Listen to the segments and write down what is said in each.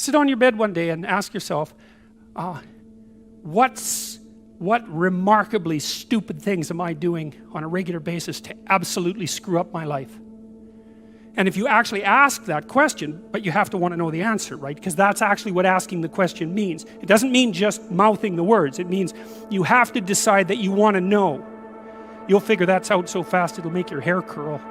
Sit on your bed one day and ask yourself, what remarkably stupid things am I doing on a regular basis to absolutely screw up my life? And if you actually ask that question, but you have to want to know the answer, right? Because that's actually what asking the question means. It doesn't mean just mouthing the words. It means you have to decide that you want to know. You'll figure that's out so fast it'll make your hair curl.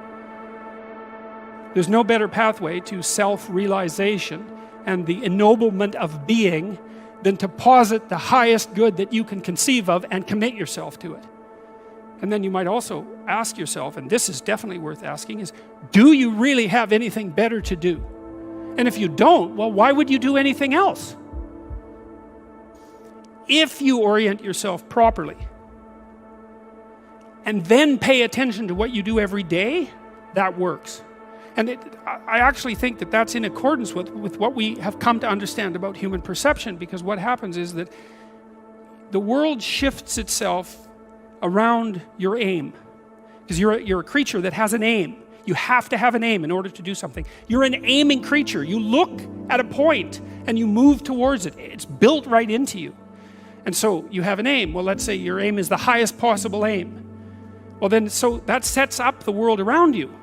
There's no better pathway to self-realization and the ennoblement of being than to posit the highest good that you can conceive of and commit yourself to it. And then you might also ask yourself, and this is definitely worth asking, is do you really have anything better to do? And if you don't, well, why would you do anything else? If you orient yourself properly and then pay attention to what you do every day, that works. And I actually think that that's in accordance with what we have come to understand about human perception, because what happens is that the world shifts itself around your aim. Because you're a creature that has an aim. You have to have an aim in order to do something. You're an aiming creature. You look at a point and you move towards it. It's built right into you. And so you have an aim. Well, let's say your aim is the highest possible aim. Well then, so that sets up the world around you.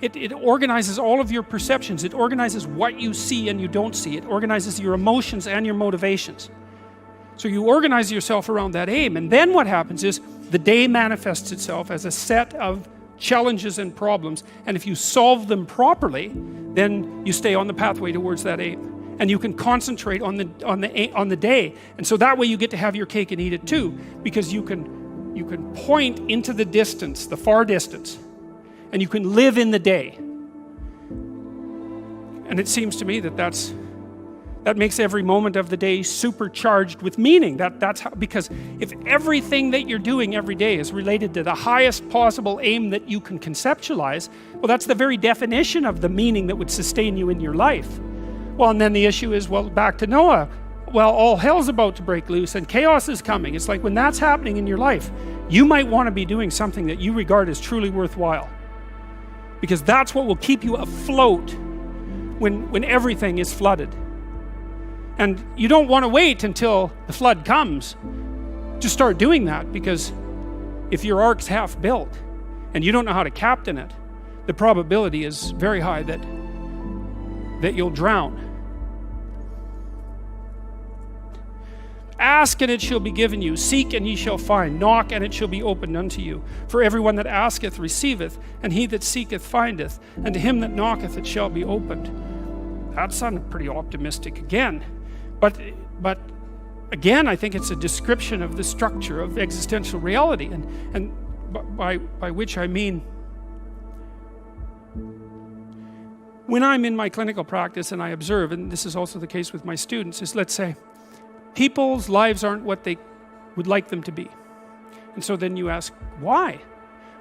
It organizes all of your perceptions. It organizes what you see and you don't see. It organizes your emotions and your motivations. So you organize yourself around that aim, and then what happens is the day manifests itself as a set of challenges and problems, and if you solve them properly, then you stay on the pathway towards that aim. And you can concentrate on the day. And so that way you get to have your cake and eat it too, because you can point into the distance, the far distance, and you can live in the day. And it seems to me that that makes every moment of the day supercharged with meaning. That's how, because if everything that you're doing every day is related to the highest possible aim that you can conceptualize, well, that's the very definition of the meaning that would sustain you in your life. Well, and then the issue is, well, back to Noah. Well, all hell's about to break loose and chaos is coming. It's like when that's happening in your life, you might want to be doing something that you regard as truly worthwhile. Because that's what will keep you afloat when everything is flooded. And you don't want to wait until the flood comes to start doing that, because if your ark's half built and you don't know how to captain it, the probability is very high that you'll drown. Ask and it shall be given you. Seek and ye shall find. Knock and it shall be opened unto you. For everyone that asketh receiveth, and he that seeketh findeth, and to him that knocketh it shall be opened. That sounded pretty optimistic again. But again, I think it's a description of the structure of existential reality, and by which I mean, when I'm in my clinical practice and I observe, and this is also the case with my students, is let's say people's lives aren't what they would like them to be. And so then you ask, why?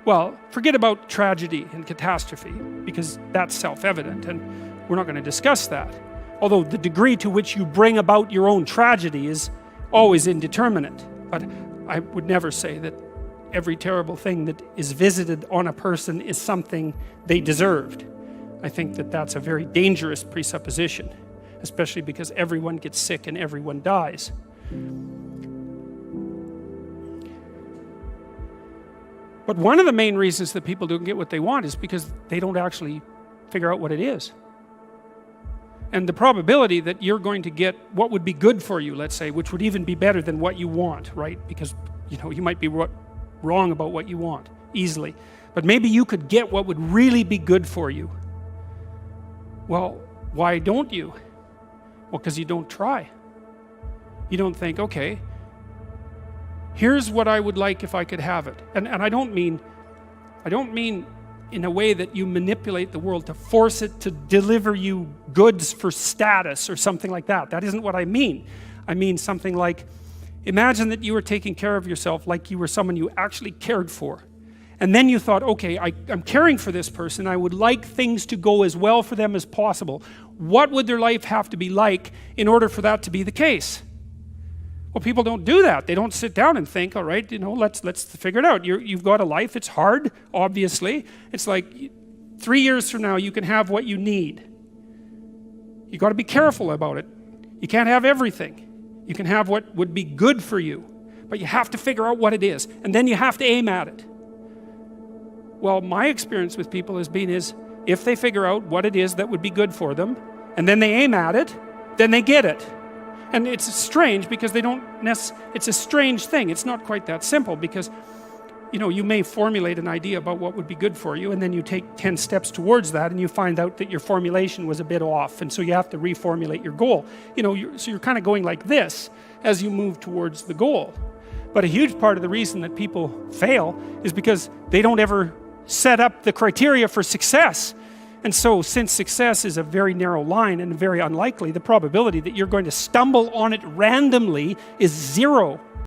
Well, forget about tragedy and catastrophe, because that's self-evident, and we're not going to discuss that. Although the degree to which you bring about your own tragedy is always indeterminate. But I would never say that every terrible thing that is visited on a person is something they deserved. I think that that's a very dangerous presupposition, especially because everyone gets sick and everyone dies. But one of the main reasons that people don't get what they want is because they don't actually figure out what it is. And the probability that you're going to get what would be good for you, let's say, which would even be better than what you want, right? Because, you might be wrong about what you want easily. But maybe you could get what would really be good for you. Well, why don't you? Well, because you don't try. You don't think, okay, here's what I would like if I could have it. And I don't mean in a way that you manipulate the world to force it to deliver you goods for status or something like that. That isn't what I mean. I mean something like, imagine that you were taking care of yourself like you were someone you actually cared for. And then you thought, okay, I'm caring for this person. I would like things to go as well for them as possible. What would their life have to be like in order for that to be the case? Well, people don't do that. They don't sit down and think, all right, let's figure it out. You've got a life. It's hard, obviously. It's like 3 years from now, you can have what you need. You got to be careful about it. You can't have everything. You can have what would be good for you, but you have to figure out what it is, and then you have to aim at it. Well, my experience with people has been if they figure out what it is that would be good for them, and then they aim at it, then they get it. And it's strange because it's a strange thing. It's not quite that simple because, you may formulate an idea about what would be good for you, and then you take 10 steps towards that, and you find out that your formulation was a bit off, and so you have to reformulate your goal. So you're kind of going like this as you move towards the goal. But a huge part of the reason that people fail is because they don't ever set up the criteria for success. And so since success is a very narrow line and very unlikely, the probability that you're going to stumble on it randomly is 0.